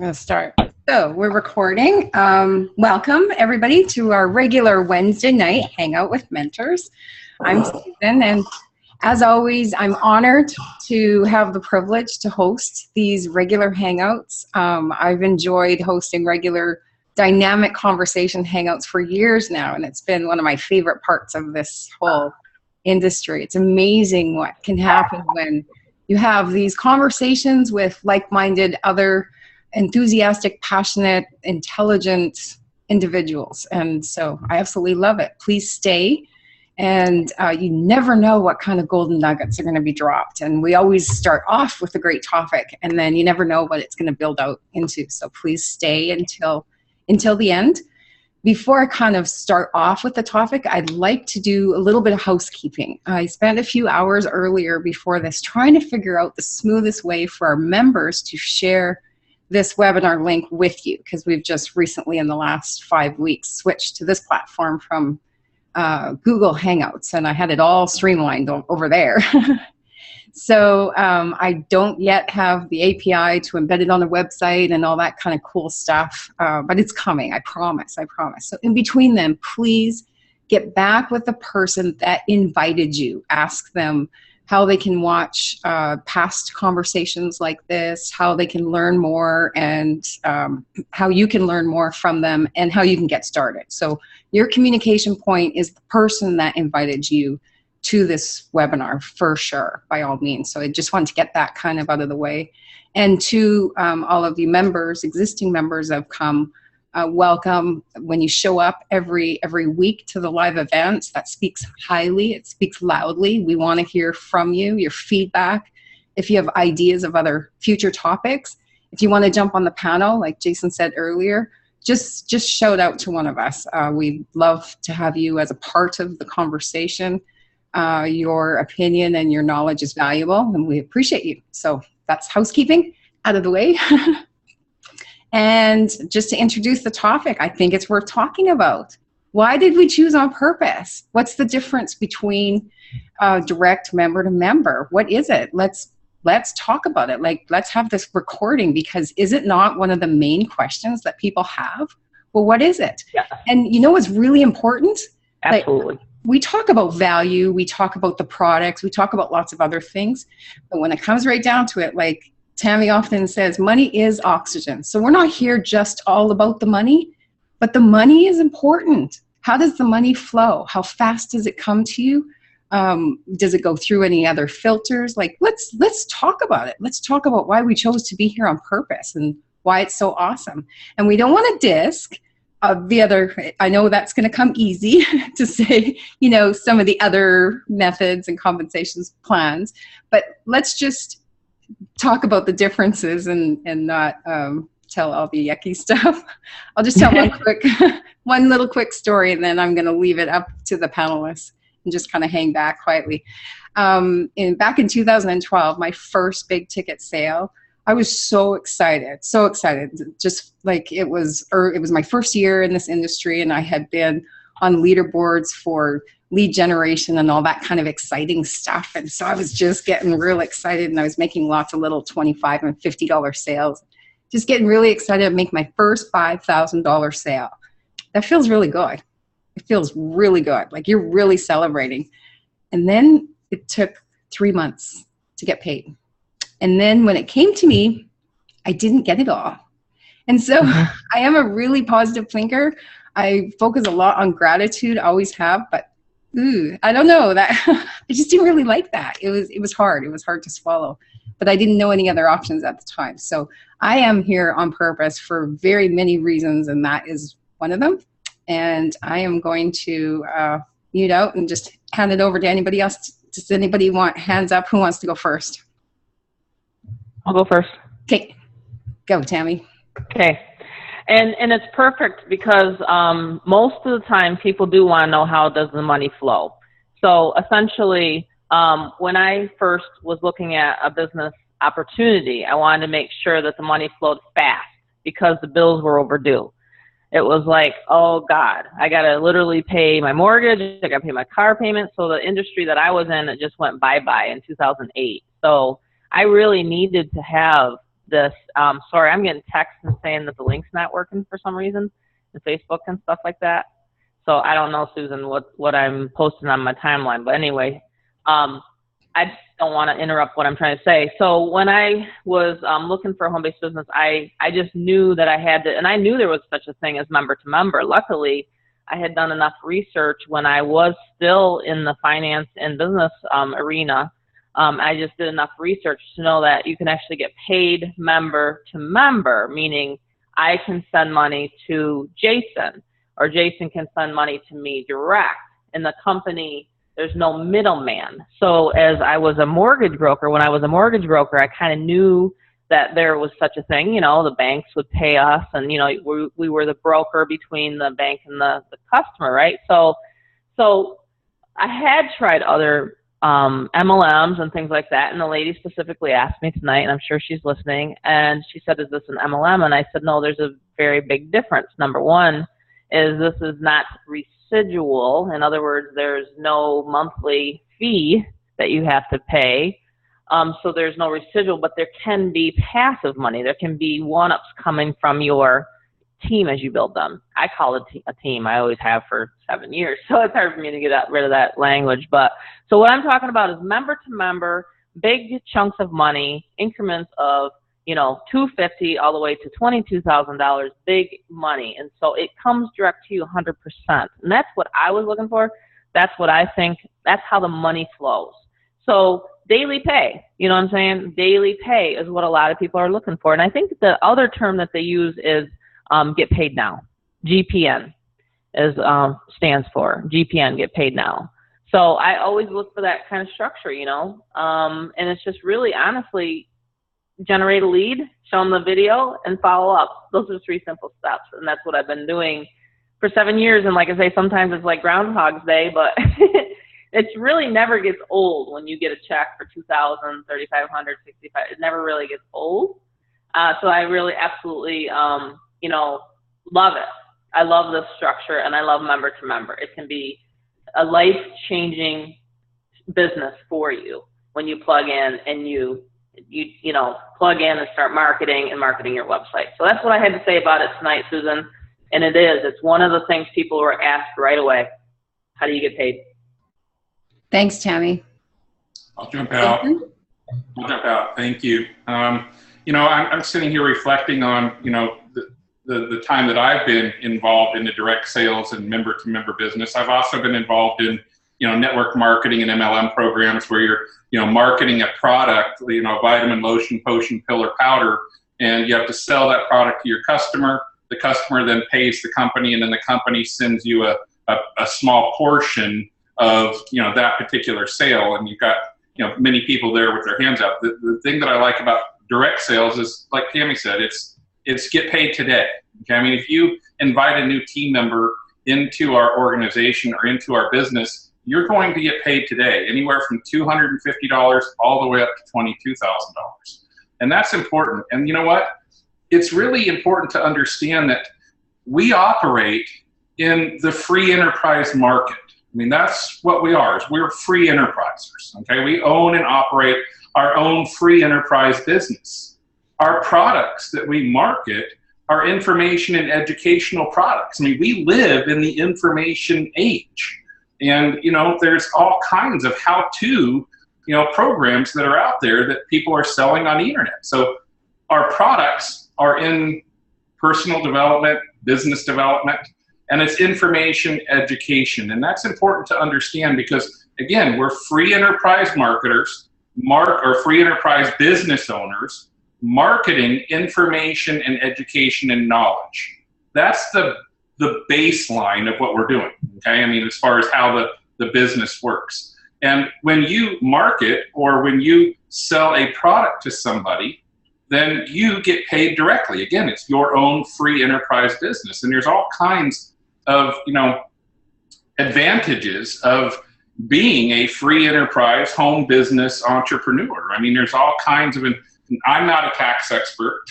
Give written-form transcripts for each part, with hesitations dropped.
We'll start. So we're recording. Welcome everybody to our regular Wednesday night Hangout with Mentors. I'm Susan, and as always, I'm honored to have the privilege to host these regular Hangouts. I've enjoyed hosting regular dynamic conversation Hangouts for years now, and it's been one of my favorite parts of this whole industry. It's amazing what can happen when you have these conversations with like-minded, other enthusiastic, passionate, intelligent individuals. And so I absolutely love it. Please stay. And you never know what kind of golden nuggets are going to be dropped. And we always start off with a great topic, and then you never know what it's going to build out into. So please stay until the end. Before I kind of start off with the topic, I'd like to do a little bit of housekeeping. I spent a few hours earlier before this trying to figure out the smoothest way for our members to share this webinar link with you, because we've just recently in the last 5 weeks switched to this platform from Google Hangouts, and I had it all streamlined over there. So I don't yet have the API to embed it on a website and all that kind of cool stuff, but it's coming, I promise. So in between them, please get back with the person that invited you. Ask them how they can watch past conversations like this, how they can learn more, and how you can learn more from them, and how you can get started. So your communication point is the person that invited you to this webinar, for sure, by all means. So I just wanted to get that kind of out of the way. And to all of you members, existing members that have come, welcome. When you show up every week to the live events, that speaks highly, it speaks loudly. We want to hear from you, your feedback. If you have ideas of other future topics, if you want to jump on the panel, like Jason said earlier, just shout out to one of us. We'd love to have you as a part of the conversation. Your opinion and your knowledge is valuable, and we appreciate you. So that's housekeeping out of the way. And just to introduce the topic, I think it's worth talking about. Why did we choose on purpose? What's the difference between direct member to member? What is it? Let's talk about it. Like, let's have this recording, because is it not one of the main questions that people have? Well, what is it? Yeah. And you know what's really important? Absolutely. Like, we talk about value, we talk about the products, we talk about lots of other things, but when it comes right down to it, like Tammy often says, money is oxygen. So we're not here just all about the money, but the money is important. How does the money flow? How fast does it come to you? Does it go through any other filters? Like, let's talk about it. Let's talk about why we chose to be here on purpose and why it's so awesome. And we don't want to disc the other, I know that's going to come easy to say, you know, some of the other methods and compensations plans, but let's just talk about the differences and not tell all the yucky stuff. I'll just tell one little quick story, and then I'm going to leave it up to the panelists and just kind of hang back quietly. Back in 2012, my first big ticket sale, I was so excited, just like it was my first year in this industry, and I had been on leaderboards for lead generation and all that kind of exciting stuff. And so I was just getting real excited, and I was making lots of little $25 and $50 sales, just getting really excited to make my first $5,000 sale. That feels really good. It feels really good. Like, you're really celebrating. And then it took 3 months to get paid. And then when it came to me, I didn't get it all. And so I am a really positive thinker. I focus a lot on gratitude, always have, but I don't know, that I just didn't really like that. It was hard. It was hard to swallow, but I didn't know any other options at the time. So I am here on purpose for very many reasons, and that is one of them. And I am going to mute out and just hand it over to anybody else. Does anybody want hands up? Who wants to go first? I'll go first. Okay, go, Tammy. Okay, and it's perfect because most of the time people do want to know, how does the money flow? So essentially, when I first was looking at a business opportunity, I wanted to make sure that the money flowed fast because the bills were overdue. It was like, oh God, I got to literally pay my mortgage, I got to pay my car payment. So the industry that I was in, it just went bye-bye in 2008. So I really needed to have this. Sorry, I'm getting texts and saying that the link's not working for some reason, and Facebook and stuff like that. So I don't know, Susan, what I'm posting on my timeline. But anyway, I don't want to interrupt what I'm trying to say. So when I was looking for a home-based business, I just knew that I had to, and I knew there was such a thing as member-to-member. Luckily, I had done enough research when I was still in the finance and business arena. I just did enough research to know that you can actually get paid member-to-member, meaning I can send money to Jason, or Jason can send money to me direct, and the company, there's no middleman. So as I was a mortgage broker, when I was a mortgage broker, I kind of knew that there was such a thing. You know, the banks would pay us, and, you know, we were the broker between the bank and the customer, right? So I had tried other MLMs and things like that, and the lady specifically asked me tonight, and I'm sure she's listening, and she said, is this an MLM? And I said, no, there's a very big difference. Number one is this is not residual. In other words, there's no monthly fee that you have to pay. So there's no residual, but there can be passive money. There can be one-ups coming from your team as you build them. I call it a team. I always have for 7 years, so it's hard for me to get rid of that language. But so what I'm talking about is member to member, big chunks of money, increments of, you know, $250 all the way to $22,000, big money. And so it comes direct to you 100%. And that's what I was looking for. That's what I think. That's how the money flows. So daily pay, you know what I'm saying? Daily pay is what a lot of people are looking for. And I think the other term that they use is get paid now. GPN is stands for GPN, get paid now. So I always look for that kind of structure, you know, and it's just really honestly generate a lead, show them the video, and follow up. Those are 3 simple steps, and that's what I've been doing for 7 years. And like I say, sometimes it's like Groundhog's Day, but it really never gets old when you get a check for $2,000, $3,500, $6,500. It never really gets old. So I really absolutely, you know, love it. I love this structure, and I love member to member. It can be a life-changing business for you when you plug in and you know, plug in and start marketing your website. So that's what I had to say about it tonight, Susan. And it's one of the things people were asked right away. How do you get paid? Thanks, Tammy. I'll jump out. Thank you. You know, I'm sitting here reflecting on, you know, the time that I've been involved in the direct sales and member-to-member business. I've also been involved in, you know, network marketing and MLM programs where you're, you know, marketing a product, you know, vitamin, lotion, potion, pill, or powder, and you have to sell that product to your customer. The customer then pays the company, and then the company sends you a small portion of, you know, that particular sale, and you've got, you know, many people there with their hands out. The thing that I like about direct sales is, like Tammy said, it's get paid today. Okay, I mean, if you invite a new team member into our organization or into our business, you're going to get paid today, anywhere from $250 all the way up to $22,000. And that's important. And you know what? It's really important to understand that we operate in the free enterprise market. I mean, that's what we are. We're free enterprisers. Okay, we own and operate our own free enterprise business. Our products that we market are information and educational products. I mean, we live in the information age. And, you know, there's all kinds of how-to, you know, programs that are out there that people are selling on the internet. So our products are in personal development, business development, and it's information education. And that's important to understand because, again, we're free enterprise marketers, or free enterprise business owners, marketing information and education and knowledge. That's the baseline of what we're doing, okay? I mean, as far as how the business works. And when you market or when you sell a product to somebody, then you get paid directly. Again, it's your own free enterprise business. And there's all kinds of, you know, advantages of being a free enterprise home business entrepreneur. I mean, there's all kinds of, I'm not a tax expert.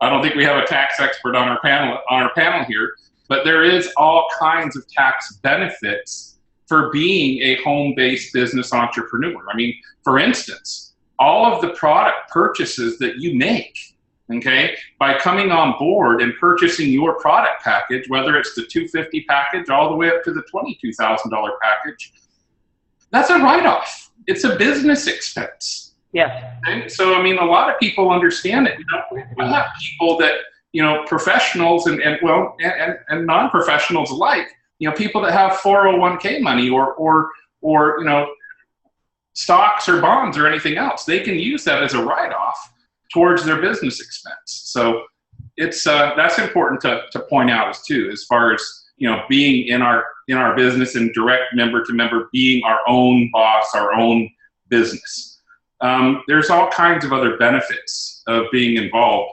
I don't think we have a tax expert on our panel here, but there is all kinds of tax benefits for being a home-based business entrepreneur. I mean, for instance, all of the product purchases that you make, Okay, by coming on board and purchasing your product package, whether it's the $250 package all the way up to the $22,000 package, that's a write-off. It's a business expense. Yes. Okay? So, I mean, a lot of people understand it. I have people that, professionals and non-professionals alike, people that have 401k money or stocks or bonds or anything else, they can use that as a write-off towards their business expense. So it's that's important to point out as far as being in our business and direct member to member, being our own boss, our own business. There's all kinds of other benefits of being involved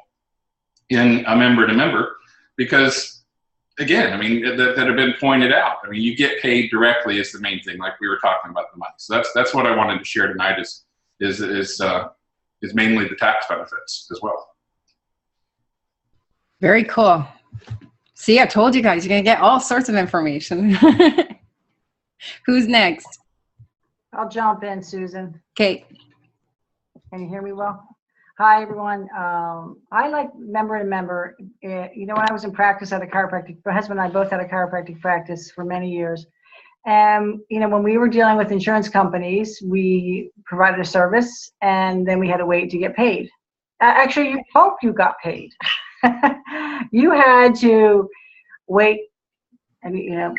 in a member to member, because again, I mean, that have been pointed out. I mean, you get paid directly is the main thing, like we were talking about the money. So that's what I wanted to share tonight is mainly the tax benefits as well. Very cool. See, I told you guys, you're going to get all sorts of information. Who's next? I'll jump in, Susan. Kate. Can you hear me well? Hi, everyone. I like member to member. When I was in practice at a chiropractic, my husband and I both had a chiropractic practice for many years. And, when we were dealing with insurance companies, we provided a service and then we had to wait to get paid. Actually, you hope you got paid. You had to wait,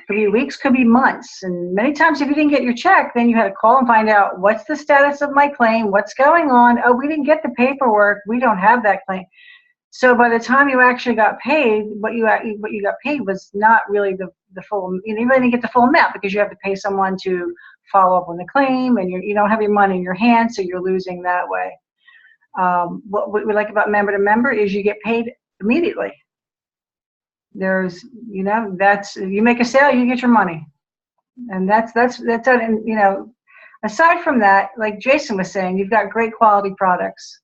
3 weeks, could be months. And many times if you didn't get your check, then you had to call and find out, what's the status of my claim? What's going on? Oh, we didn't get the paperwork. We don't have that claim. So by the time you actually got paid, what you got paid was not really the full, you really didn't get the full amount, because you have to pay someone to follow up on the claim, and you don't have your money in your hand, so you're losing that way. What we like about member to member is you get paid immediately. There's, that's, you make a sale, you get your money. And that's it. And, aside from that, like Jason was saying, you've got great quality products,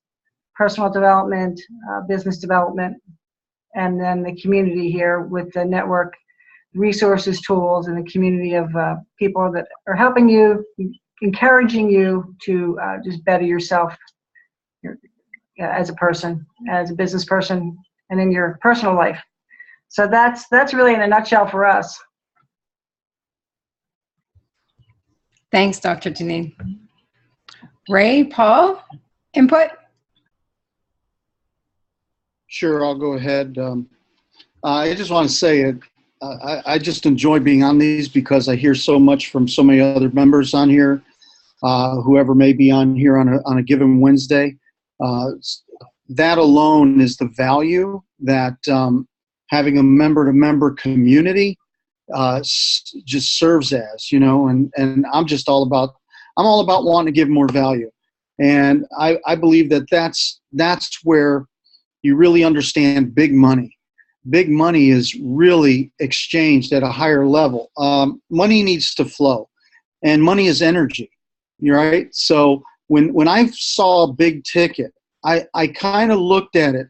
personal development, business development, and then the community here with the network resources, tools, and the community of people that are helping you, encouraging you to just better yourself as a person, as a business person, and in your personal life. So that's really in a nutshell for us. Thanks, Dr. Janine. Ray, Paul, input? Sure, I'll go ahead. I just want to say I just enjoy being on these because I hear so much from so many other members on here, whoever may be on here on a given Wednesday. That alone is the value that having a member-to-member community just serves as, and I'm all about wanting to give more value. And I believe that's where you really understand big money. Big money is really exchanged at a higher level. Money needs to flow, and money is energy, right? So when I saw a big ticket, I kind of looked at it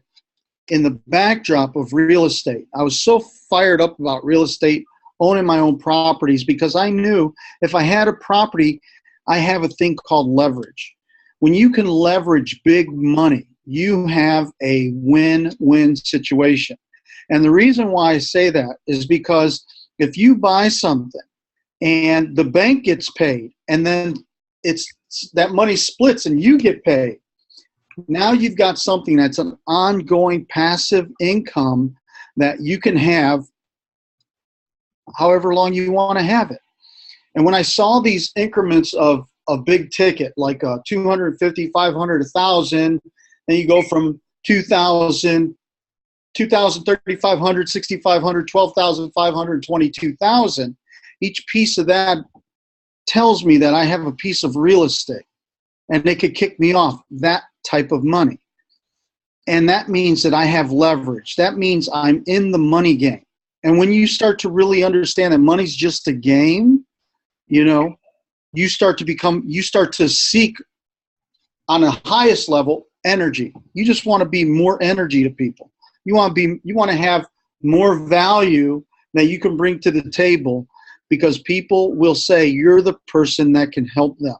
in the backdrop of real estate. I was so fired up about real estate, owning my own properties, because I knew if I had a property, I have a thing called leverage. When you can leverage big money, you have a win-win situation. And the reason why I say that is because if you buy something and the bank gets paid, and then that money splits and you get paid, now you've got something that's an ongoing passive income that you can have however long you want to have it. And when I saw these increments of a big ticket, like 250, 500, 1,000, and you go from 2,000, 3,500, 6,500, 12,500, 22,000, each piece of that tells me that I have a piece of real estate, and they could kick me off that type of money. And that means that I have leverage. That means I'm in the money game. And when you start to really understand that money's just a game, you start to seek on the highest level energy. You just want to be more energy to people. You want to have more value that you can bring to the table, because people will say you're the person that can help them.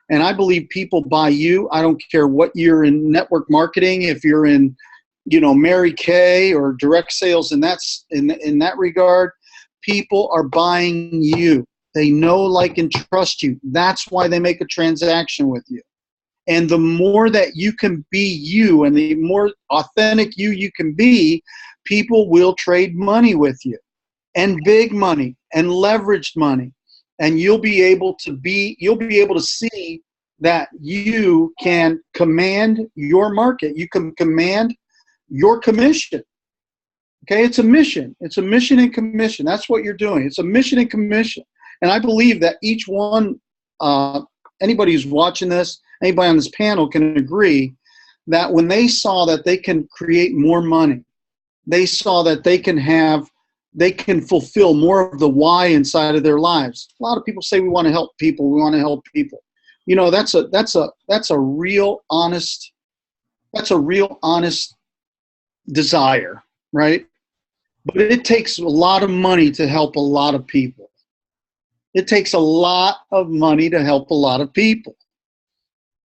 And I believe people buy you. I don't care what you're in network marketing, if you're in, Mary Kay or direct sales in that regard. People are buying you. They know, like, and trust you. That's why they make a transaction with you. And the more that you can be you and the more authentic you can be, people will trade money with you, and big money and leveraged money. And you'll be able to see that you can command your market. You can command your commission. Okay, it's a mission. It's a mission and commission. That's what you're doing. It's a mission and commission. And I believe that each one, anybody who's watching this, anybody on this panel can agree that when they saw that they can create more money, they saw that they can fulfill more of the why inside of their lives. A lot of people say we want to help people. We want to help people. That's a real honest desire, right? But it takes a lot of money to help a lot of people. It takes a lot of money to help a lot of people.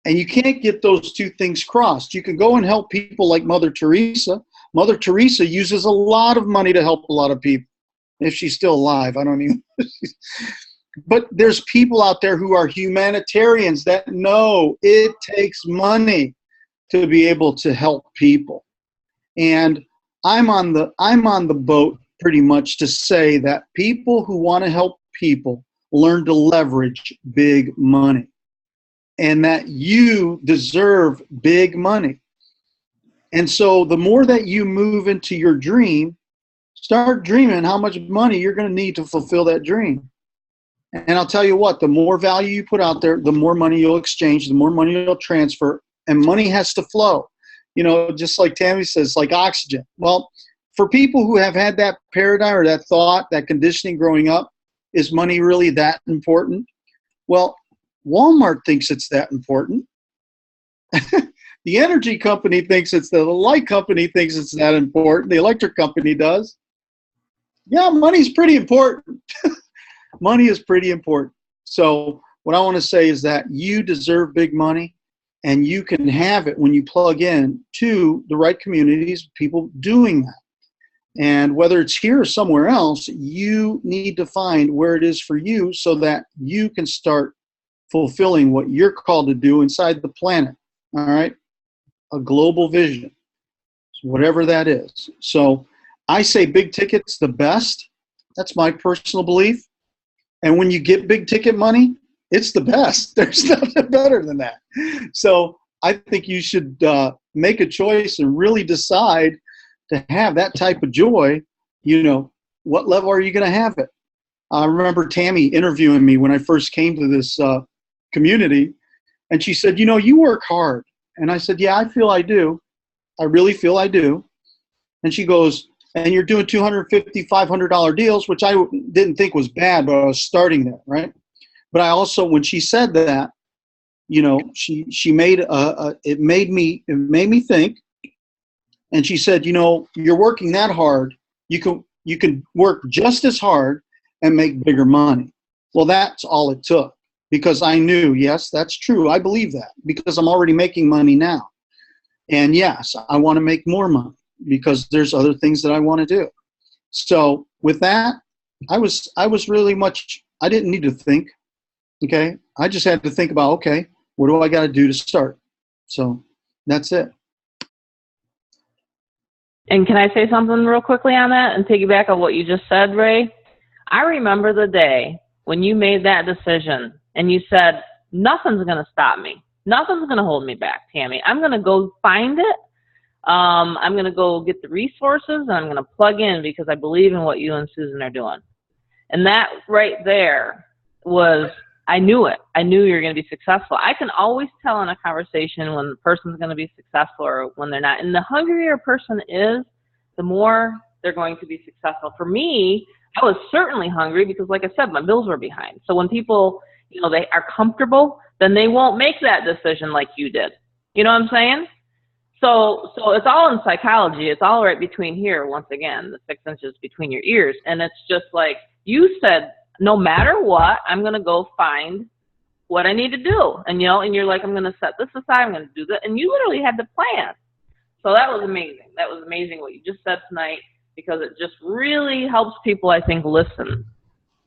And you can't get those two things crossed. You can go and help people like Mother Teresa. Mother Teresa uses a lot of money to help a lot of people. If she's still alive, I don't even. But there's people out there who are humanitarians that know it takes money to be able to help people. And I'm on the boat pretty much to say that people who want to help people learn to leverage big money, and that you deserve big money. And so the more that you move into your dream, start dreaming how much money you're going to need to fulfill that dream. And I'll tell you what, the more value you put out there, the more money you'll exchange, the more money you'll transfer, and money has to flow. Just like Tammy says, like oxygen. Well, for people who have had that paradigm or that thought, that conditioning growing up, is money really that important? Well, Walmart thinks it's that important. The energy company thinks the light company thinks it's that important. The electric company does. Yeah, money's pretty important. Money is pretty important. So what I want to say is that you deserve big money, and you can have it when you plug in to the right communities, people doing that. And whether it's here or somewhere else, you need to find where it is for you so that you can start fulfilling what you're called to do inside the planet. All right? A global vision, whatever that is. So I say big ticket's the best. That's my personal belief. And when you get big ticket money, it's the best. There's nothing better than that. So I think you should make a choice and really decide to have that type of joy. What level are you going to have it? I remember Tammy interviewing me when I first came to this community, and she said, you work hard. And I said, yeah, I feel I do. I really feel I do. And she goes, and you're doing $250, $500 deals, which I didn't think was bad, but I was starting there, right? But I also, when she said that, she made it made me think. And she said, you're working that hard. You can work just as hard and make bigger money. Well, that's all it took, because I knew, yes, that's true. I believe that because I'm already making money now. And yes, I want to make more money because there's other things that I want to do. So with that, I was really much, I didn't need to think. Okay. I just had to think about, okay, what do I got to do to start? So that's it. And can I say something real quickly on that and piggyback on what you just said, Ray? I remember the day when you made that decision and you said, nothing's going to stop me. Nothing's going to hold me back, Tammy. I'm going to go find it. I'm going to go get the resources, and I'm going to plug in because I believe in what you and Susan are doing. And that right there was, I knew it. I knew you were going to be successful. I can always tell in a conversation when the person's going to be successful or when they're not. And the hungrier a person is, the more they're going to be successful. For me, I was certainly hungry because, like I said, my bills were behind. So when people, they are comfortable, then they won't make that decision like you did. You know what I'm saying? So it's all in psychology. It's all right between here, once again, the 6 inches between your ears. And it's just like you said, no matter what, I'm going to go find what I need to do. And, and you're like, I'm going to set this aside. I'm going to do that. And you literally had the plan. So that was amazing. That was amazing what you just said tonight, because it just really helps people, I think, listen.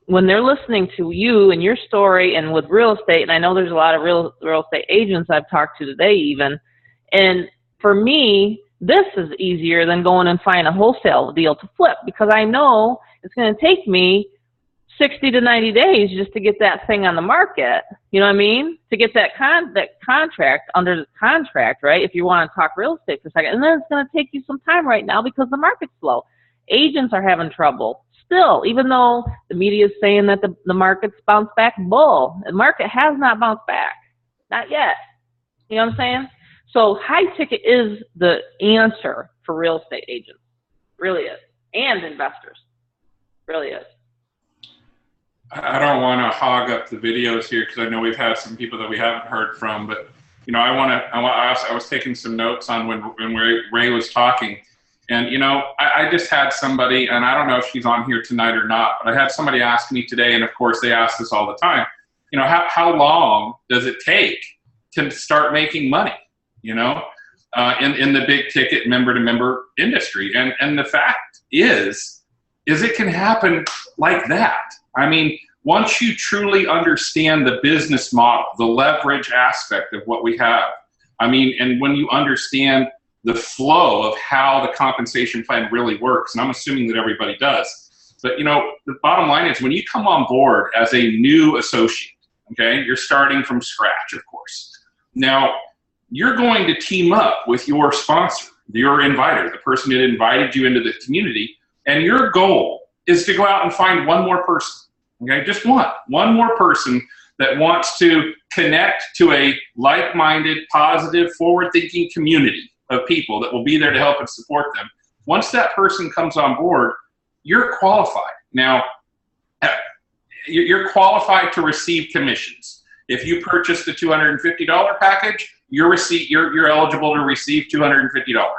When they're listening to you and your story and with real estate, and I know there's a lot of real estate agents I've talked to today even, and for me, this is easier than going and finding a wholesale deal to flip, because I know it's going to take me 60 to 90 days just to get that thing on the market. You know what I mean? To get that contract under the contract, right? If you want to talk real estate for a second. And then it's going to take you some time right now because the market's slow. Agents are having trouble still, even though the media is saying that the market's bounced back. Bull. The market has not bounced back. Not yet. You know what I'm saying? So high ticket is the answer for real estate agents. Really is. And investors. Really is. I don't want to hog up the videos here because I know we've had some people that we haven't heard from, but you know, I was taking some notes on when Ray was talking, and you know, I just had somebody, and I don't know if she's on here tonight or not, but I had somebody ask me today, and of course they ask this all the time, you know, how long does it take to start making money, you know, in the big ticket member to member industry, and the fact is it can happen like that. I mean, once you truly understand the business model, the leverage aspect of what we have, I mean, and when you understand the flow of how the compensation plan really works, and I'm assuming that everybody does, but you know, the bottom line is when you come on board as a new associate, okay, you're starting from scratch, of course. Now, you're going to team up with your sponsor, your inviter, the person that invited you into the community, and your goal is to go out and find one more person. Okay, just one more person that wants to connect to a like-minded, positive, forward-thinking community of people that will be there to help and support them. Once that person comes on board, you're qualified. Now, you're qualified to receive commissions. If you purchase the $250 package, you're eligible to receive $250.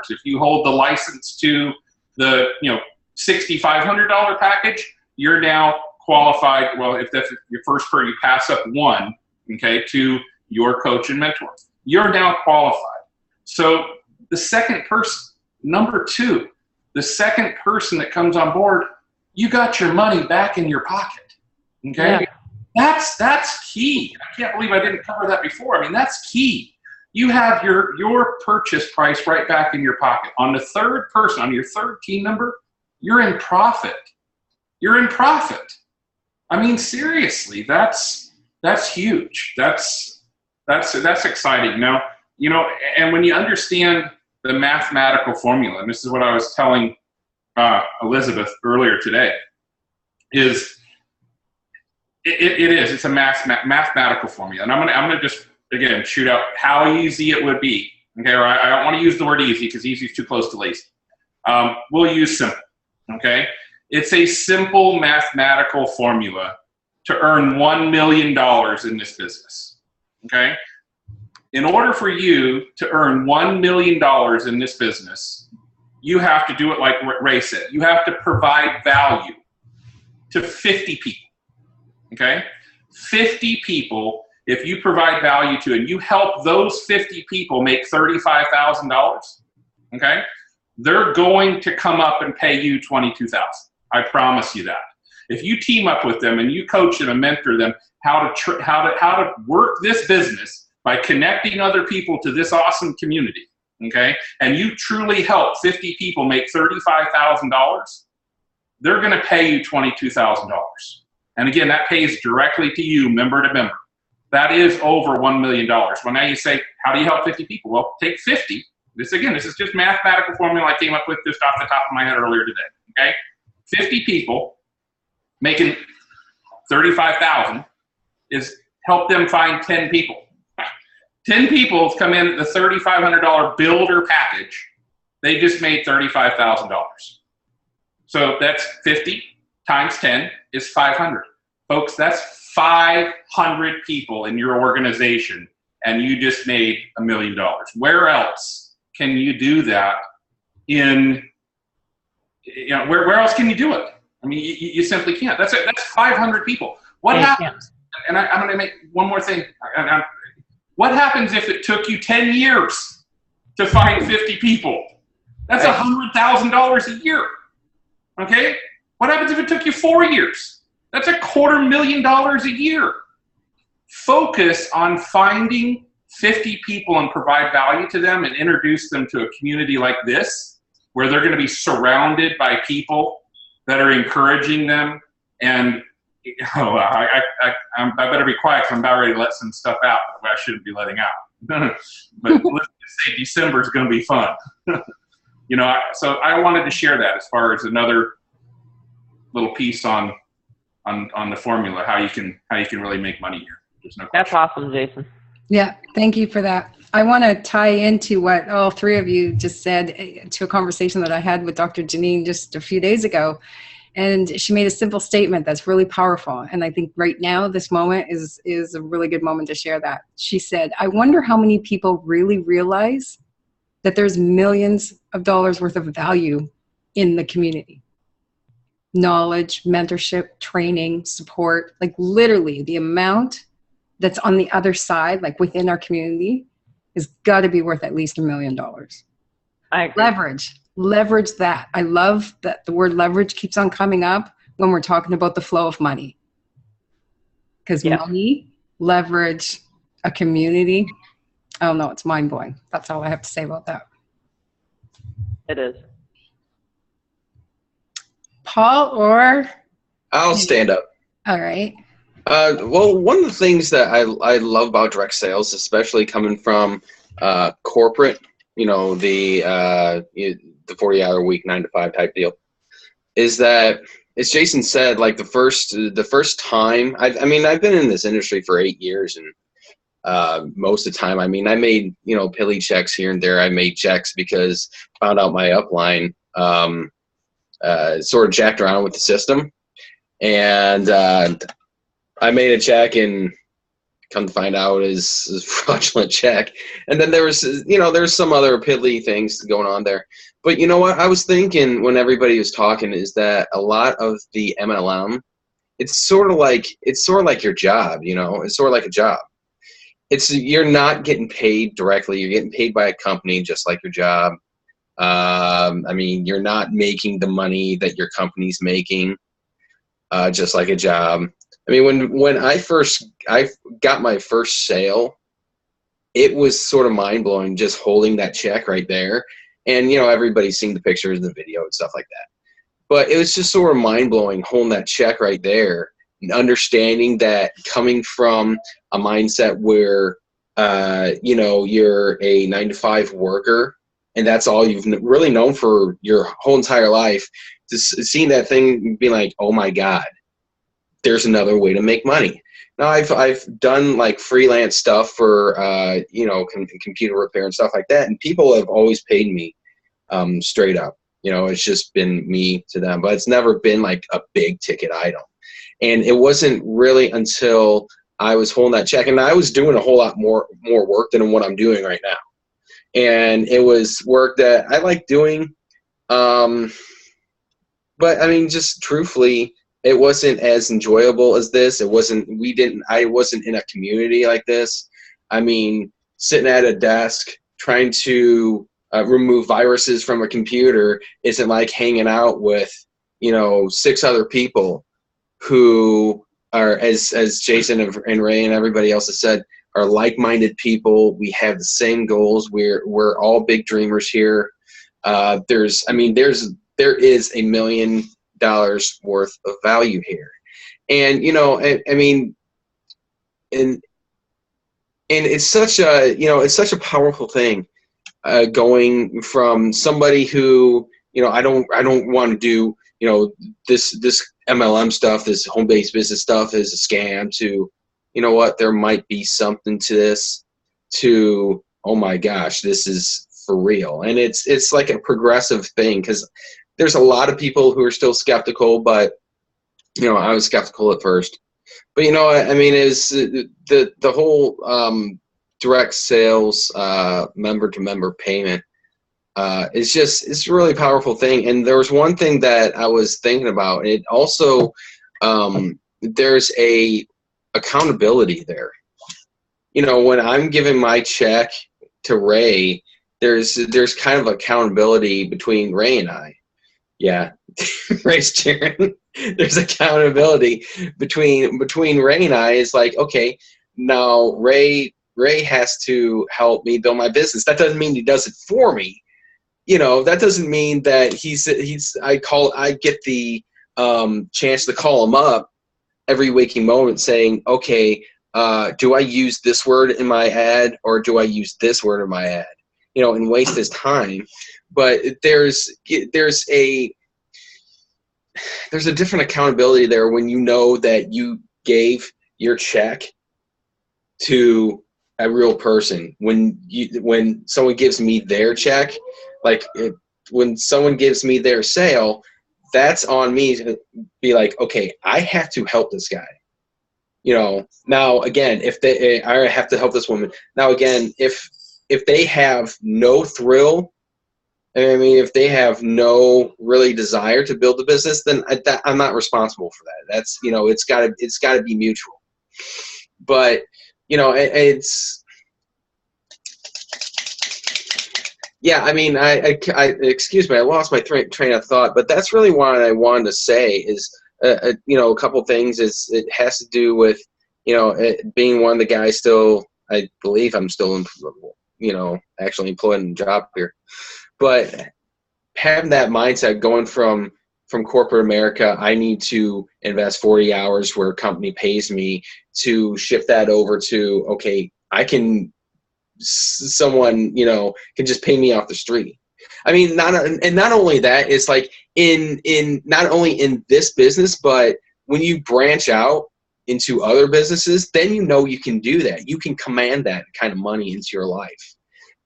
If you hold the license to the $6,500 package, you're now qualified. Well, if that's your first per, you pass up one, okay, to your coach and mentor. You're now qualified. So the second person, number two, the second person that comes on board, you got your money back in your pocket. Okay, yeah. That's key. I can't believe I didn't cover that before. I mean, that's key. You have your purchase price right back in your pocket. On the third person, on your third team member, you're in profit. You're in profit. I mean, seriously, that's huge. That's exciting. Now, you know, and when you understand the mathematical formula, and this is what I was telling Elizabeth earlier today, is it's a mathematical formula, and I'm gonna just again shoot out how easy it would be. Okay, or I don't want to use the word easy because easy is too close to lazy. We'll use simple. Okay. It's a simple mathematical formula to earn $1 million in this business, okay? In order for you to earn $1 million in this business, you have to do it like Ray said. You have to provide value to 50 people, okay? 50 people, if you provide value to, and you help those 50 people make $35,000, okay? They're going to come up and pay you $22,000. I promise you that. If you team up with them and you coach them and mentor them how to work this business by connecting other people to this awesome community, okay, and you truly help 50 people make $35,000, they're going to pay you $22,000. And again, that pays directly to you, member to member. That is over $1 million. Well, now you say, how do you help 50 people? Well, take 50. This is just mathematical formula I came up with just off the top of my head earlier today, okay? 50 people making $35,000 is help them find 10 people. 10 people come in the $3,500 builder package. They just made $35,000. So that's 50 times 10 is 500. Folks, that's 500 people in your organization, and you just made $1 million. Where else can you do that where else can you do it? I mean, you simply can't. That's 500 people. What happens? And I'm going to make one more thing. What happens if it took you 10 years to find 50 people. That's $100,000 a year. Okay? What happens if it took you 4 years? That's $250,000 a year. Focus on finding 50 people and provide value to them and introduce them to a community like this, where they're going to be surrounded by people that are encouraging them. And I better be quiet because I'm about ready to let some stuff out that I shouldn't be letting out. But let's just say December is going to be fun. So I wanted to share that as far as another little piece on the formula, how you can really make money here. There's no question. That's awesome, Jason. Yeah, thank you for that. I want to tie into what all three of you just said to a conversation that I had with Dr. Janine just a few days ago. And she made a simple statement that's really powerful. And I think right now, this moment is a really good moment to share that. She said, I wonder how many people really realize that there's millions of dollars worth of value in the community. Knowledge, mentorship, training, support, like literally the amount that's on the other side, like within our community, has got to be worth at least $1 million. I agree. Leverage that. I love that the word leverage keeps on coming up when we're talking about the flow of money. Because money, leverage, a community, I don't know, it's mind-blowing. That's all I have to say about that. It is. Paul or? I'll stand up. All right. Well, one of the things that I love about direct sales, especially coming from corporate, the 40-hour week, 9 to 5 type deal, is that, as Jason said, like the first time, I've been in this industry for 8 years, and most of the time, I made, Pilly checks here and there. I made checks because found out my upline sort of jacked around with the system, and I made a check and come to find out is a fraudulent check. And then there's some other piddly things going on there. But you know what I was thinking when everybody was talking is that a lot of the MLM, it's sort of like your job, it's sort of like a job. You're not getting paid directly. You're getting paid by a company just like your job. You're not making the money that your company's making, just like a job. When I got my first sale, it was sort of mind-blowing just holding that check right there. And, everybody's seen the pictures and the video and stuff like that. But it was just sort of mind-blowing holding that check right there and understanding that coming from a mindset where, you're a 9 to 5 worker and that's all you've really known for your whole entire life, just seeing that thing being like, oh my God, there's another way to make money. Now I've done like freelance stuff for computer repair and stuff like that, and people have always paid me straight up. It's just been me to them, but it's never been like a big ticket item. And it wasn't really until I was holding that check, and I was doing a whole lot more work than what I'm doing right now. And it was work that I like doing, but just truthfully, it wasn't as enjoyable as this. I wasn't in a community like this. Sitting at a desk trying to remove viruses from a computer isn't like hanging out with, 6 other people who are, as Jason and Ray and everybody else has said, are like-minded people. We have the same goals. We're all big dreamers here. There is $1 million worth of value here, and and it's such a powerful thing, going from somebody who I don't want to do this MLM stuff, this home-based business stuff is a scam, to what, there might be something to this, to oh my gosh, this is for real. And it's like a progressive thing, because there's a lot of people who are still skeptical, but I was skeptical at first. But is the whole direct sales, member to member payment, it's a really powerful thing. And there was one thing that I was thinking about. It also, there's a accountability there. When I'm giving my check to Ray, there's kind of accountability between Ray and I. Yeah, Ray's cheering. There's accountability between Ray and I. It's like, okay, now Ray has to help me build my business. That doesn't mean he does it for me. You know, that doesn't mean that I get the chance to call him up every waking moment saying, okay, do I use this word in my ad or do I use this word in my ad? You know, and waste his time. But there's a different accountability there when you know that you gave your check to a real person. When someone gives me their check, when someone gives me their sale, that's on me to be like, okay, I have to help this guy. You know, now again, I have to help this woman. Now again, if they have no thrill, I mean, if they have no really desire to build the business, then I'm not responsible for that. That's, you know, it's gotta be mutual. But, you know, yeah, I mean, I excuse me, I lost my train of thought, but that's really what I wanted to say is, you know, a couple things. It has to do with, you know, being one of the guys still, I believe I'm still, you know, actually employed in a job here. But having that mindset going from corporate America, I need to invest 40 hours where a company pays me, to shift that over to, okay, someone, you know, can just pay me off the street. I mean, not only that, it's like in not only in this business, but when you branch out into other businesses, then you know you can do that. You can command that kind of money into your life.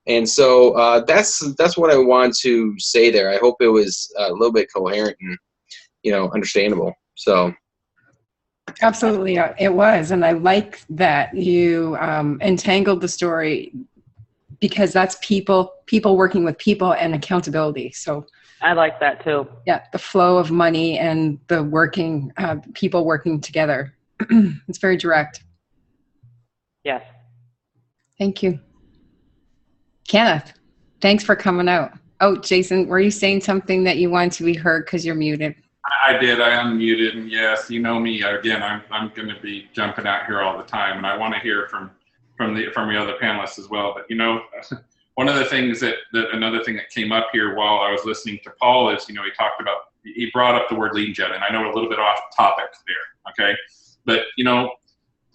And so that's what I wanted to say there. I hope it was a little bit coherent and, you know, understandable. So. Absolutely, it was. And I like that you entangled the story, because that's people working with people and accountability. So I like that too. Yeah, the flow of money and the people working together. It's very direct. Yes. Thank you. Kenneth, thanks for coming out. Oh, Jason, were you saying something that you wanted to be heard because you're muted? I did. I unmuted, and yes, you know me. Again, I'm going to be jumping out here all the time, and I want to hear from the other panelists as well. But you know, one of the things another thing that came up here while I was listening to Paul is, you know, he brought up the word lead gen, and I know a little bit off topic there, okay? But you know,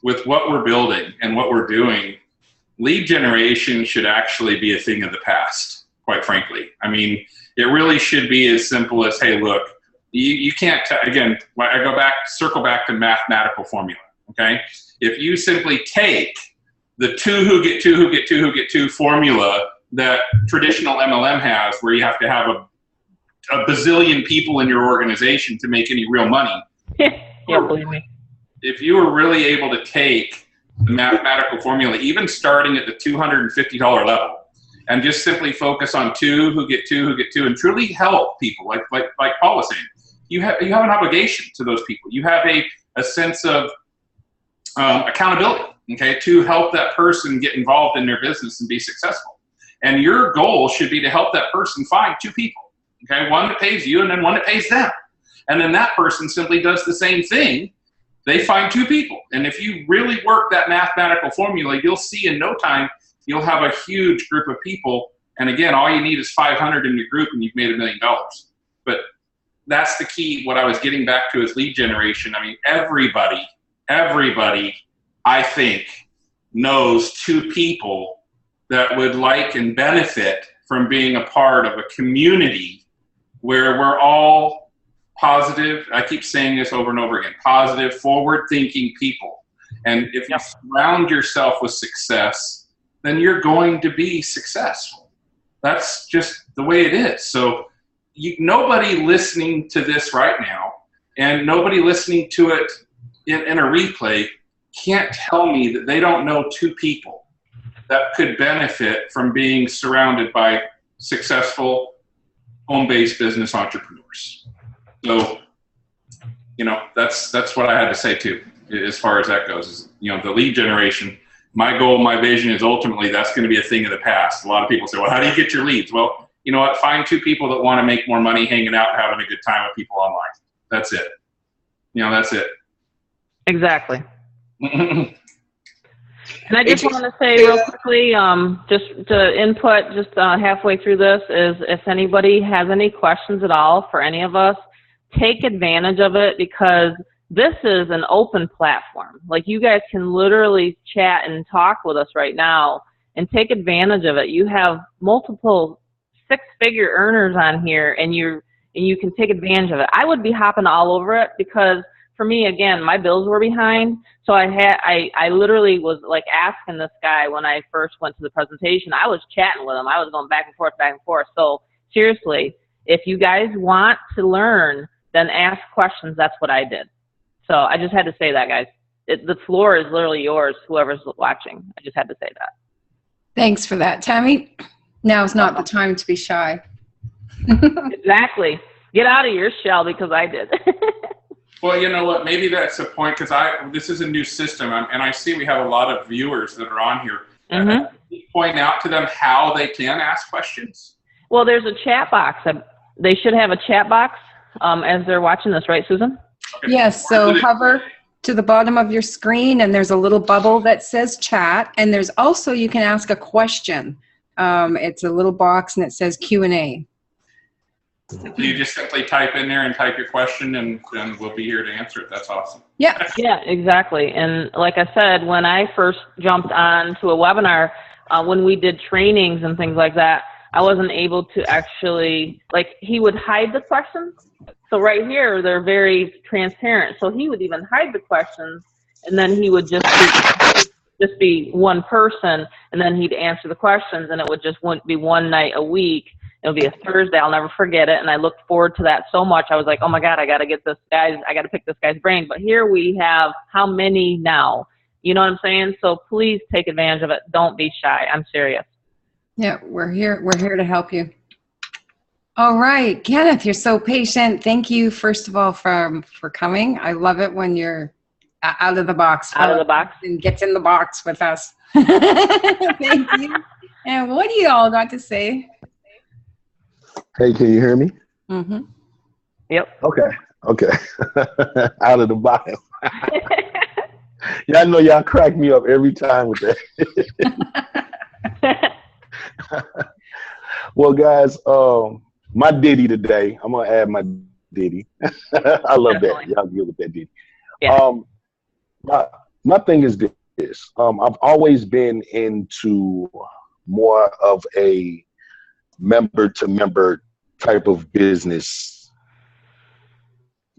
with what we're building and what we're doing, lead generation should actually be a thing of the past, quite frankly. I mean, it really should be as simple as, hey, look, you can't, again, I circle back to mathematical formula, okay? If you simply take the two who get two formula that traditional MLM has, where you have to have a bazillion people in your organization to make any real money. Yeah, believe me. If you were really able to take the mathematical formula, even starting at the $250 level, and just simply focus on two who get two, and truly help people, like Paul was saying, you have an obligation to those people. You have a sense of accountability, okay, to help that person get involved in their business and be successful. And your goal should be to help that person find two people, okay, one that pays you and then one that pays them. And then that person simply does the same thing. They find two people. And if you really work that mathematical formula, you'll see in no time, you'll have a huge group of people. And again, all you need is 500 in your group and you've made $1 million. But that's the key. What I was getting back to is lead generation. I mean, everybody, I think, knows two people that would like and benefit from being a part of a community where we're all positive. I keep saying this over and over again, positive, forward-thinking people. And if you surround yourself with success, then you're going to be successful. That's just the way it is. So nobody listening to this right now and nobody listening to it in a replay can't tell me that they don't know two people that could benefit from being surrounded by successful home-based business entrepreneurs. So, you know, that's what I had to say too, as far as that goes. Is, you know, the lead generation my goal, my vision is ultimately that's going to be a thing of the past. A lot of people say, well, how do you get your leads? Well, you know what? Find 2 people that want to make more money hanging out and having a good time with people online. That's it. You know, that's it. Exactly. And I just want to say real quickly, just to input just halfway through this is if anybody has any questions at all for any of us, take advantage of it because this is an open platform. Like you guys can literally chat and talk with us right now and take advantage of it. You have multiple 6-figure earners on here and you can take advantage of it. I would be hopping all over it because for me, again, my bills were behind. So I literally was like asking this guy when I first went to the presentation, I was chatting with him. I was going back and forth. So seriously, if you guys want to learn, then ask questions. That's what I did. So I just had to say that, guys. The floor is literally yours, whoever's watching. I just had to say that. Thanks for that, Tammy. Now's not the time to be shy. Exactly. Get out of your shell because I did. Well, you know what? Maybe that's the point because this is a new system, and I see we have a lot of viewers that are on here. Point out to them how they can ask questions. Well, there's a chat box. They should have a chat box as they're watching this, right, Susan? Okay. Yes. So hover to the bottom of your screen, and there's a little bubble that says chat, and there's also you can ask a question. It's a little box, and it says Q&A. So you just simply type in there and type your question, and we'll be here to answer it. That's awesome. Yeah. Yeah, exactly. And like I said, when I first jumped on to a webinar, when we did trainings and things like that, I wasn't able to actually, like, he would hide the questions. So right here, they're very transparent. So he would even hide the questions, and then he would just be one person, and then he'd answer the questions, and it would just be one night a week. It'll be a Thursday. I'll never forget it. And I looked forward to that so much. I was like, oh my God, I got to get this guy. I got to pick this guy's brain. But here we have how many now? You know what I'm saying? So please take advantage of it. Don't be shy. I'm serious. Yeah, we're here. We're here to help you. All right, Kenneth, you're so patient. Thank you, first of all, for coming. I love it when you're out of the box. Out of the box. And gets in the box with us. Thank you. And what do you all got to say? Hey, can you hear me? Mm-hmm. Yep. Okay. Out of the box. Y'all know y'all crack me up every time with that. Well, guys, my ditty today, I'm going to add my ditty. I love that. Y'all good with that ditty. Yeah. My thing is this. I've always been into more of a member-to-member type of business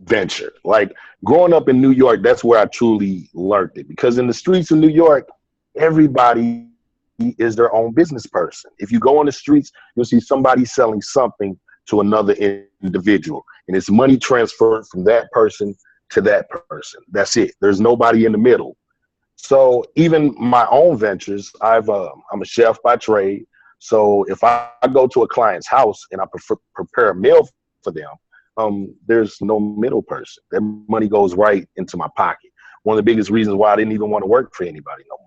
venture. Like growing up in New York, that's where I truly learned it. Because in the streets of New York, everybody is their own business person. If you go on the streets, you'll see somebody selling something to another individual. And it's money transferred from that person to that person. That's it. There's nobody in the middle. So even my own ventures, I'm a chef by trade. So if I go to a client's house and I prepare a meal for them, there's no middle person. That money goes right into my pocket. One of the biggest reasons why I didn't even want to work for anybody no more.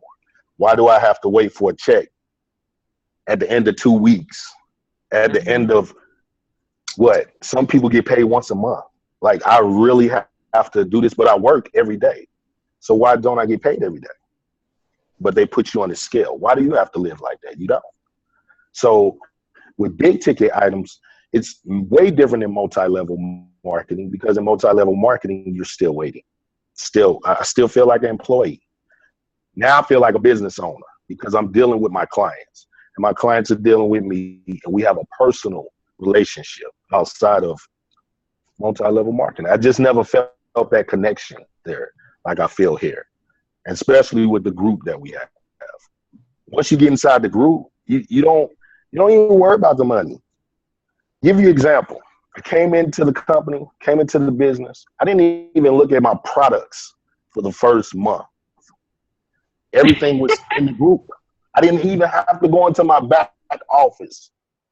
Why do I have to wait for a check at the end of 2 weeks? At the end of what? Some people get paid once a month. Like I really have to do this, but I work every day. So why don't I get paid every day? But they put you on the scale. Why do you have to live like that? You don't. So with big ticket items, it's way different than multi-level marketing because in multi-level marketing, you're still waiting. I still feel like an employee. Now I feel like a business owner because I'm dealing with my clients and my clients are dealing with me and we have a personal relationship outside of multi-level marketing. I just never felt that connection there like I feel here, and especially with the group that we have. Once you get inside the group, you don't even worry about the money. Give you an example. I came into the company, came into the business. I didn't even look at my products for the first month. Everything was in the group. I didn't even have to go into my back office.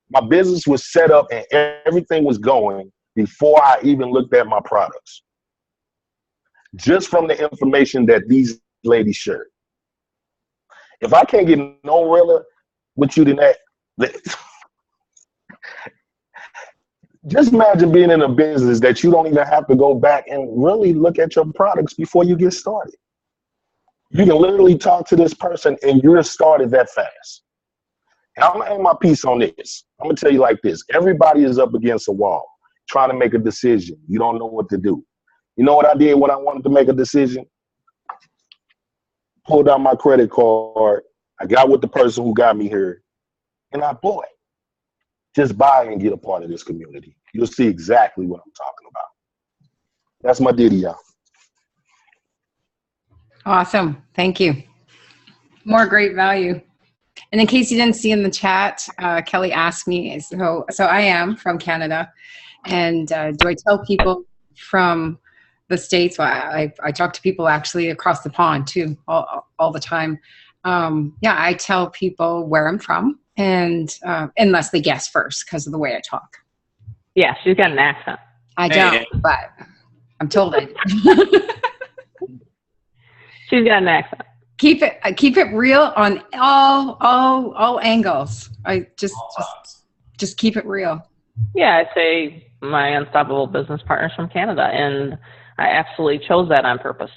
My business was set up and everything was going before I even looked at my products. Just from the information that these ladies shared. If I can't get no realer with you than that, just imagine being in a business that you don't even have to go back and really look at your products before you get started. You can literally talk to this person and you're started that fast. And I'm gonna end my piece on this. I'm gonna tell you like this. Everybody is up against a wall trying to make a decision. You don't know what to do. You know what I did when I wanted to make a decision? Pulled out my credit card. I got with the person who got me here and I bought it. Just buy and get a part of this community. You'll see exactly what I'm talking about. That's my ditty, y'all. Awesome. Thank you. More great value. And in case you didn't see in the chat, Kelly asked me, so I am from Canada. And do I tell people from the States? Well, I talk to people actually across the pond too, all the time. Yeah, I tell people where I'm from, and unless they guess first because of the way I talk. Yeah, she's got an accent. I don't, but I'm told I do. She's got an accent. Keep it real on all angles. I just keep it real. Yeah, I'd say my unstoppable business partners from Canada, and I absolutely chose that on purpose.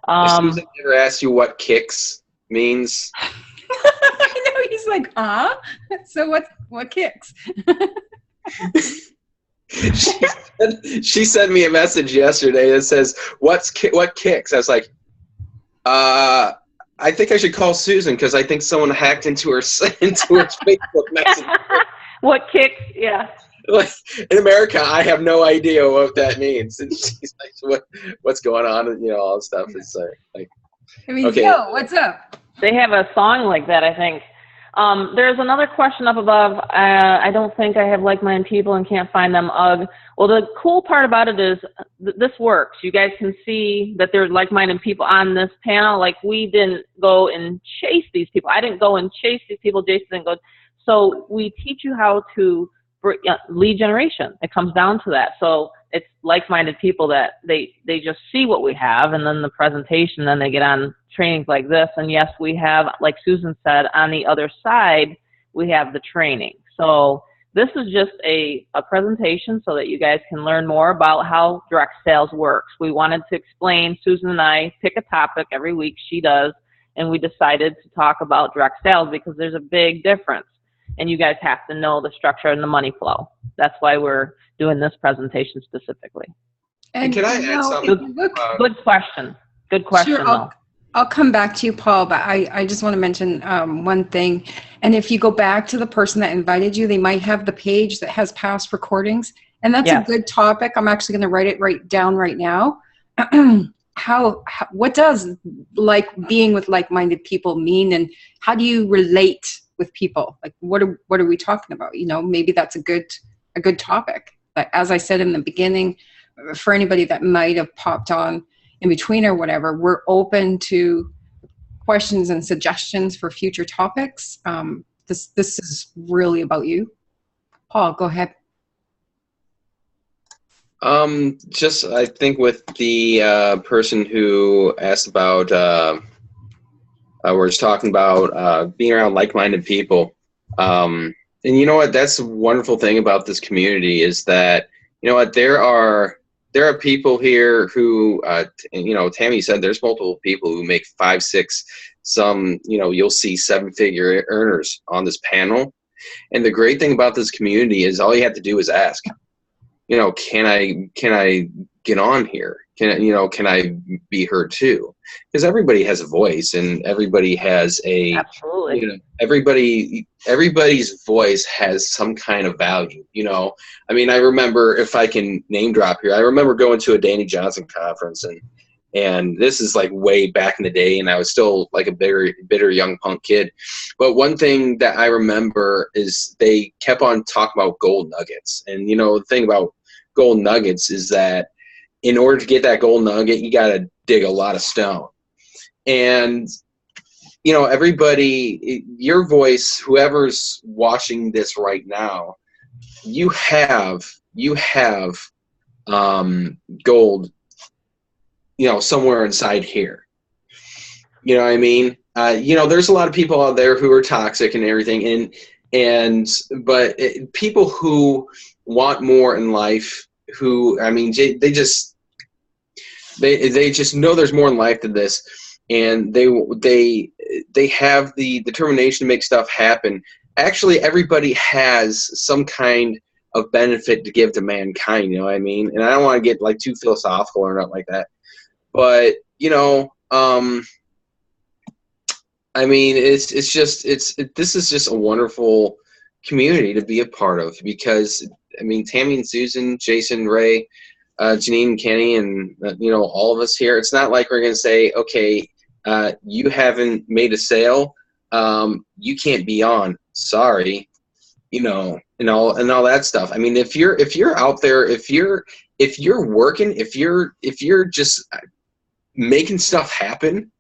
Susan ever asked you what kicks means? I know, he's like, so what kicks? She sent me a message yesterday that says, what kicks? I was like, I think I should call Susan because I think someone hacked into her Facebook message. What kicks? Yeah. Like, in America, I have no idea what that means. And she's like, what's going on? And, all that stuff. It's like, I mean, okay. Yo, what's up? They have a song like that, I think. There's another question up above. I don't think I have like-minded people and can't find them. Ugh. Well, the cool part about it is this works. You guys can see that there's like-minded people on this panel. Like, we didn't go and chase these people. I didn't go and chase these people. Jason didn't go. So we teach you how to lead generation. It comes down to that. So it's like-minded people that they just see what we have, and then the presentation, then they get on trainings like this. And yes, we have, like Susan said, on the other side, we have the training. So this is just a presentation so that you guys can learn more about how direct sales works. We wanted to explain, Susan and I pick a topic every week, she does, and we decided to talk about direct sales because there's a big difference. And you guys have to know the structure and the money flow. That's why we're doing this presentation specifically. And can I add something? Good question. Good question, sure, though. I'll come back to you, Paul, but I just want to mention one thing. And if you go back to the person that invited you, they might have the page that has past recordings. And that's a good topic. I'm actually going to write it down right now. What does being with like-minded people mean, and how do you relate with people? Like, what are we talking about? Maybe that's a good topic. But as I said in the beginning, for anybody that might have popped on in between or whatever, we're open to questions and suggestions for future topics. This is really about you. Paul, go ahead. I think with the person who asked about, we're just talking about being around like-minded people. And you know what? That's the wonderful thing about this community is that, there are people here who, Tammy said there's multiple people who make 5, 6, some, you'll see 7-figure earners on this panel. And the great thing about this community is all you have to do is ask, can I get on here? Can I be heard too? Because everybody has a voice and everybody has absolutely. Everybody's voice has some kind of value. I mean, I remember, if I can name drop here, I remember going to a Danny Johnson conference, and this is like way back in the day, and I was still like a bitter young punk kid. But one thing that I remember is they kept on talking about gold nuggets, and the thing about gold nuggets is that in order to get that gold nugget, you got to dig a lot of stone. And, everybody, your voice, whoever's watching this right now, you have gold, somewhere inside here. You know what I mean? There's a lot of people out there who are toxic and everything, but people who want more in life, who, I mean, they just know there's more in life than this, and they have the determination to make stuff happen. Actually, everybody has some kind of benefit to give to mankind, you know what I mean? And I don't want to get like too philosophical or not like that, but I mean, this is just a wonderful community to be a part of, because I mean, Tammy and Susan, Jason, Ray, Janine and Kenny, and all of us here. It's not like we're going to say, okay, you haven't made a sale, you can't be on. Sorry, and all that stuff. I mean, if you're out there, if you're working, if you're just making stuff happen,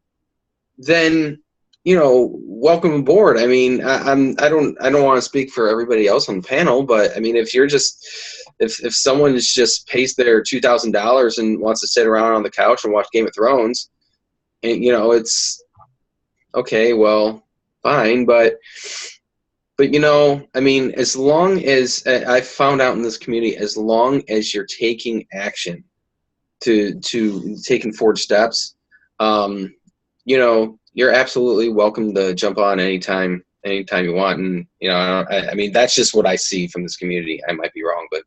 then welcome aboard. I mean, I don't want to speak for everybody else on the panel, but I mean, if someone just pays their $2,000 and wants to sit around on the couch and watch Game of Thrones, and it's okay, well, fine, but I mean, as long as I found out in this community, as long as you're taking action to taking forward steps, you're absolutely welcome to jump on anytime you want. And, I mean, that's just what I see from this community. I might be wrong, but.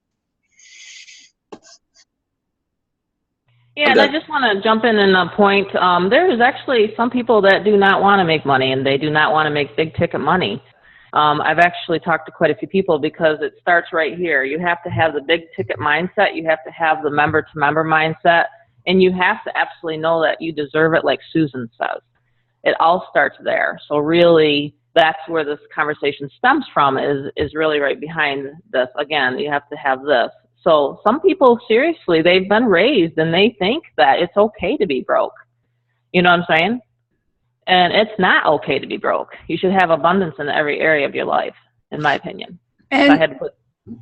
Yeah, and I just want to jump in and point, there is actually some people that do not want to make money, and they do not want to make big ticket money. I've actually talked to quite a few people, because it starts right here. You have to have the big ticket mindset. You have to have the member to member mindset, and you have to absolutely know that you deserve it, like Susan says. It all starts there. So really, that's where this conversation stems from, is really right behind this. Again, you have to have this. So some people, seriously, they've been raised and they think that it's okay to be broke. You know what I'm saying? And it's not okay to be broke. You should have abundance in every area of your life, in my opinion. And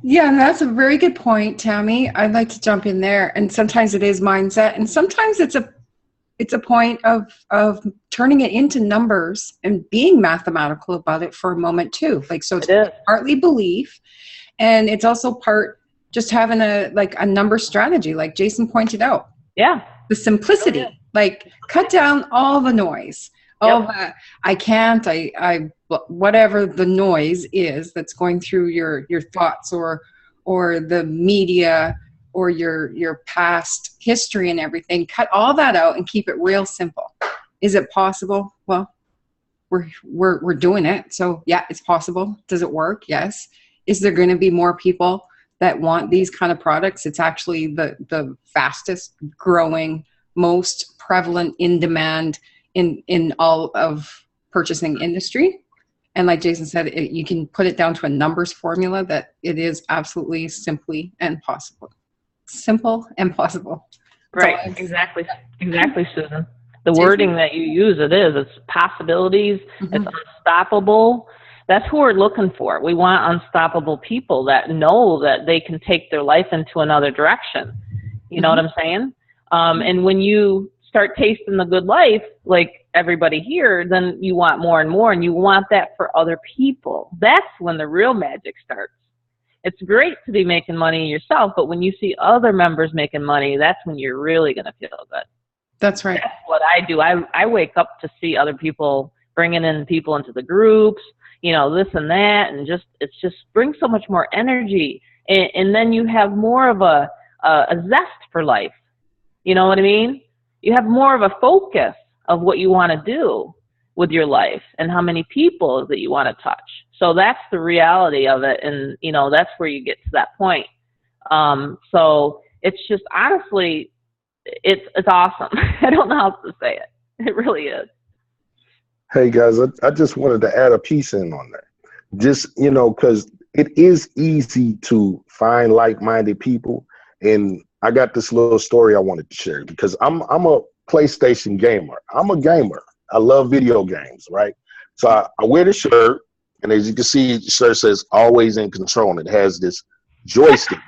yeah, and that's a very good point, Tammy. I'd like to jump in there. And sometimes it is mindset, and sometimes it's a point of turning it into numbers and being mathematical about it for a moment too. Like, so it's partly belief, and it's also part just having a number strategy, like Jason pointed out. Yeah. The simplicity, like cut down all the noise, all that I can't, I whatever the noise is that's going through your thoughts or the media or your past history and everything. Cut all that out and keep it real simple. Is it possible? Well, we're doing it. So yeah, it's possible. Does it work? Yes. Is there going to be more people that want these kind of products? It's actually the fastest growing, most prevalent, in demand in all of purchasing industry. And like Jason said, you can put it down to a numbers formula that it is absolutely simply and possible. Simple and possible. Right. Exactly, Susan. The wording that you use, it's possibilities, it's unstoppable. That's who we're looking for. We want unstoppable people that know that they can take their life into another direction. You know what I'm saying? And when you start tasting the good life, like everybody here, then you want more and more, and you want that for other people. That's when the real magic starts. It's great to be making money yourself, but when you see other members making money, that's when you're really going to feel good. That's right. That's what I do. I wake up to see other people bringing in people into the groups, this and that, and it just brings so much more energy. And then you have more of a zest for life. You know what I mean? You have more of a focus of what you want to do with your life and how many people that you want to touch. So that's the reality of it. And, that's where you get to that point. So it's just, honestly, it's awesome. I don't know how else to say it. It really is. Hey guys, I just wanted to add a piece in on that. Just, because it is easy to find like-minded people. And I got this little story I wanted to share, because I'm a PlayStation gamer. I'm a gamer. I love video games, right? So I wear the shirt, and as you can see, the shirt says "Always in Control," and it has this joystick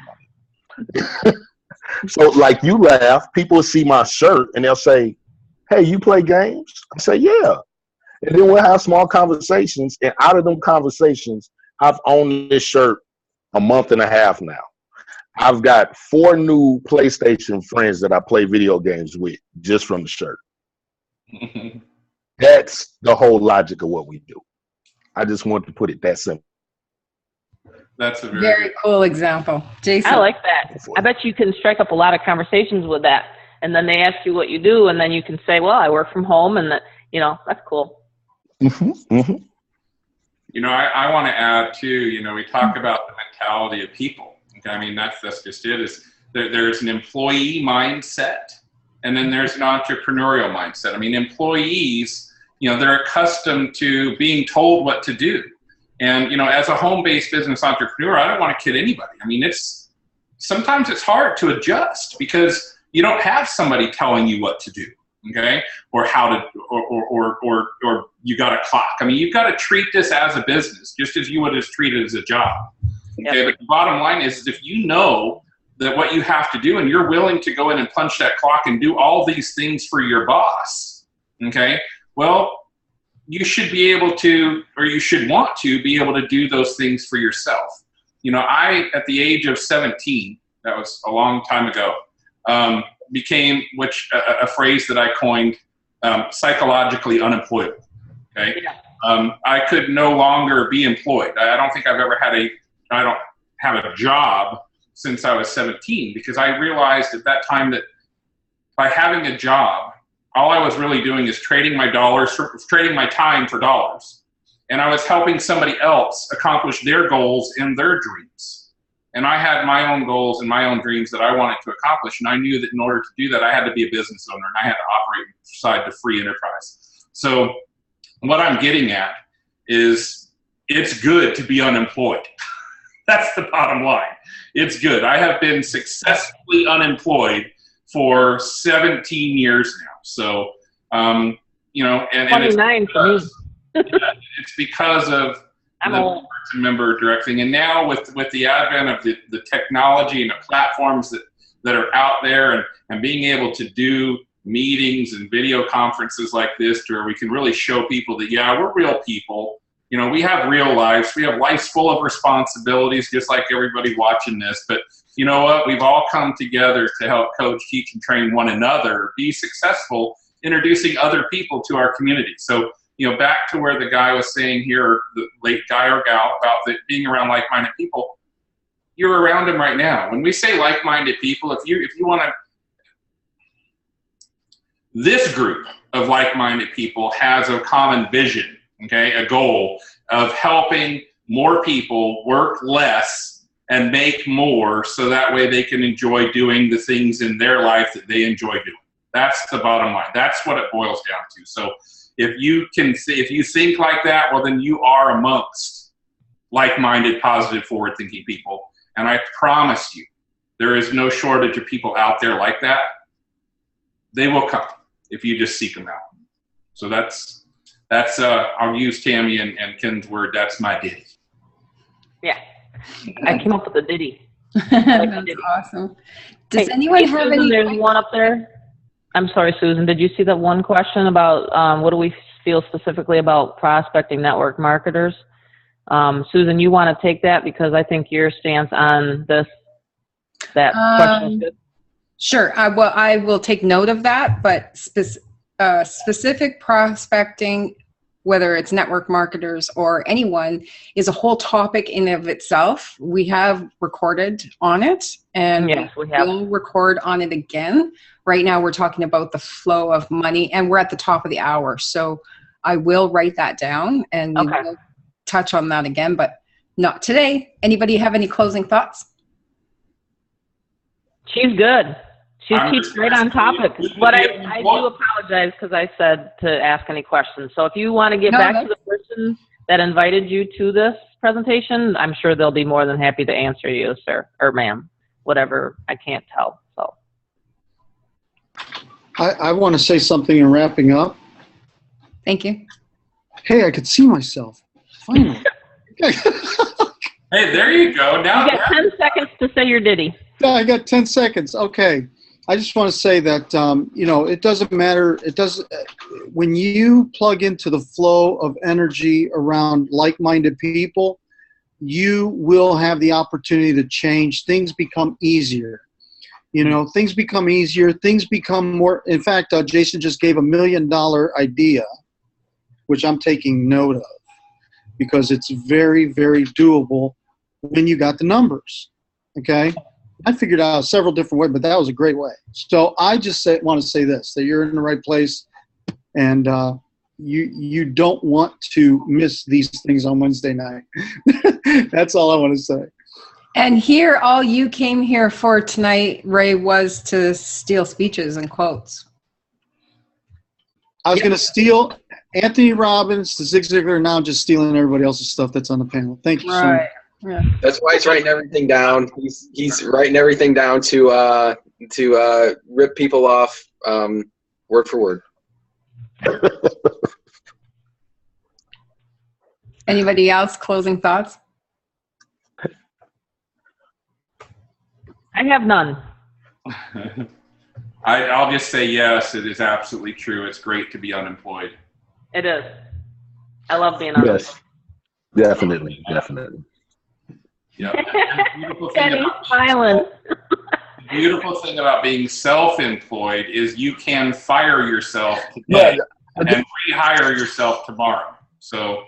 on it. So, like, you laugh, people see my shirt, and they'll say, hey, you play games? I say, yeah. And then we'll have small conversations. And out of them conversations, I've owned this shirt a month and a half now. I've got 4 new PlayStation friends that I play video games with just from the shirt. That's the whole logic of what we do. I just want to put it that simple. That's a Very cool example. Jason. I like that. I bet you can strike up a lot of conversations with that. And then they ask you what you do, and then you can say, well, I work from home, and that, you know, that's cool. You know, I want to add too, you know, we talk about the mentality of people. Okay? I mean, that's just it, is there's an employee mindset, and then there's an entrepreneurial mindset. I mean, employees, you know, they're accustomed to being told what to do. And, you know, as a home-based business entrepreneur, I don't want to kid anybody. I mean, sometimes it's hard to adjust because you don't have somebody telling you what to do, okay? Or how to, or you got a clock. I mean, you've got to treat this as a business, just as you would have treated it as a job. Okay, but the bottom line is if you know that what you have to do and you're willing to go in and punch that clock and do all these things for your boss, okay, well, you should be able to, or you should want to be able to do those things for yourself. You know, at the age of 17, that was a long time ago, became, a phrase that I coined, psychologically unemployable, okay? I could no longer be employed. I don't think I've ever I don't have a job since I was 17, because I realized at that time that by having a job, all I was really doing is trading my time for dollars. And I was helping somebody else accomplish their goals and their dreams. And I had my own goals and my own dreams that I wanted to accomplish. And I knew that in order to do that, I had to be a business owner and I had to operate inside the free enterprise. So what I'm getting at is it's good to be unemployed. That's the bottom line. It's good. I have been successfully unemployed for 17 years now. So, you know, and 29 for me. It's because of the member directing. And now with the advent of the technology and the platforms that are out there, and being able to do meetings and video conferences like this, to where we can really show people that, yeah, we're real people. You know, we have real lives. We have lives full of responsibilities, just like everybody watching this. But you know what? We've all come together to help coach, teach, and train one another, be successful, introducing other people to our community. So, you know, back to where the guy was saying here, the late guy or gal, about being around like-minded people, you're around them right now. When we say like-minded people, if you want to, this group of like-minded people has a common vision, okay, a goal of helping more people work less and make more, so that way they can enjoy doing the things in their life that they enjoy doing. That's the bottom line. That's what it boils down to. So if you think like that, well, then you are amongst like-minded, positive, forward-thinking people. And I promise you, there is no shortage of people out there like that. They will come if you just seek them out. So that's I'll use Tammy and Ken's word, that's my ditty. Yeah. I came up with a ditty. That's awesome. Does anyone have Susan, any? There's one up there. I'm sorry, Susan. Did you see that one question about what do we feel specifically about prospecting network marketers? Susan, you want to take that, because I think your stance on that question is good. Sure. I will take note of that, but specific prospecting, whether it's network marketers or anyone, is a whole topic in of itself. We have recorded on it, and yes, we have. We'll record on it again. Right now we're talking about the flow of money, and we're at the top of the hour. So I will write that down, and we will touch on that again, but not today. Anybody have any closing thoughts? She's good. She keeps right on topic. But I do apologize, because I said to ask any questions. So if you want to get back to the person that invited you to this presentation, I'm sure they'll be more than happy to answer you, sir or ma'am, whatever. I can't tell. So I want to say something in wrapping up. Thank you. Hey, I could see myself. Finally. Hey, there you go. Now you got 10 seconds to say your ditty. I got 10 seconds. Okay. I just want to say that, you know, it doesn't matter. It does when you plug into the flow of energy around like-minded people, you will have the opportunity to change. Things become easier. You know, things become easier. Things become more. In fact, Jason just gave $1 million idea, which I'm taking note of because it's very, very doable when you got the numbers. Okay. I figured out several different ways, but that was a great way. So I just want to say this, that you're in the right place, and you don't want to miss these things on Wednesday night. That's all I want to say. And here, all you came here for tonight, Ray, was to steal speeches and quotes. I was going to steal Anthony Robbins, the Zig Ziglar, now just stealing everybody else's stuff that's on the panel. Thank you so much. Yeah. That's why he's writing everything down. He's writing everything down to rip people off word for word. Anybody else? Closing thoughts? I have none. I'll just say yes, it is absolutely true. It's great to be unemployed. It is. I love being on. Yes, definitely. Yeah. The beautiful thing about being self-employed is you can fire yourself today and rehire yourself tomorrow. So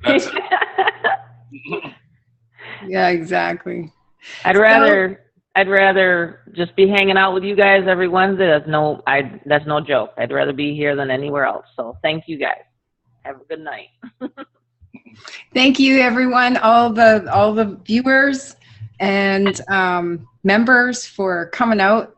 that's it. Yeah, exactly. I'd rather just be hanging out with you guys every Wednesday. That's no joke. I'd rather be here than anywhere else. So thank you guys. Have a good night. Thank you, everyone, all the viewers and members for coming out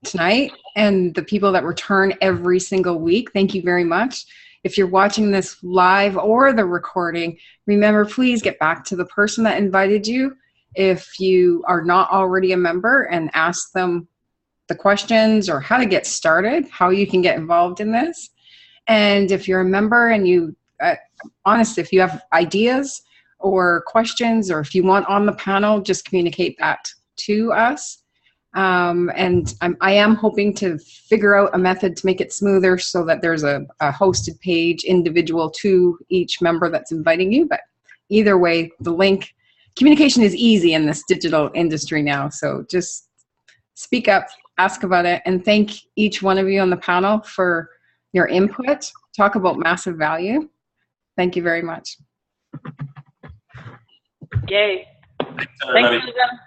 tonight, and the people that return every single week. Thank you very much. If you're watching this live or the recording, remember, please get back to the person that invited you if you are not already a member, and ask them the questions or how to get started, how you can get involved in this. And if you're a member and you honestly, if you have ideas or questions, or if you want on the panel, just communicate that to us. And I am hoping to figure out a method to make it smoother so that there's a hosted page individual to each member that's inviting you. But either way, the link, communication is easy in this digital industry now. So just speak up, ask about it, and thank each one of you on the panel for your input. Talk about massive value. Thank you very much. Yay. Thanks, everybody. Thanks, Susan.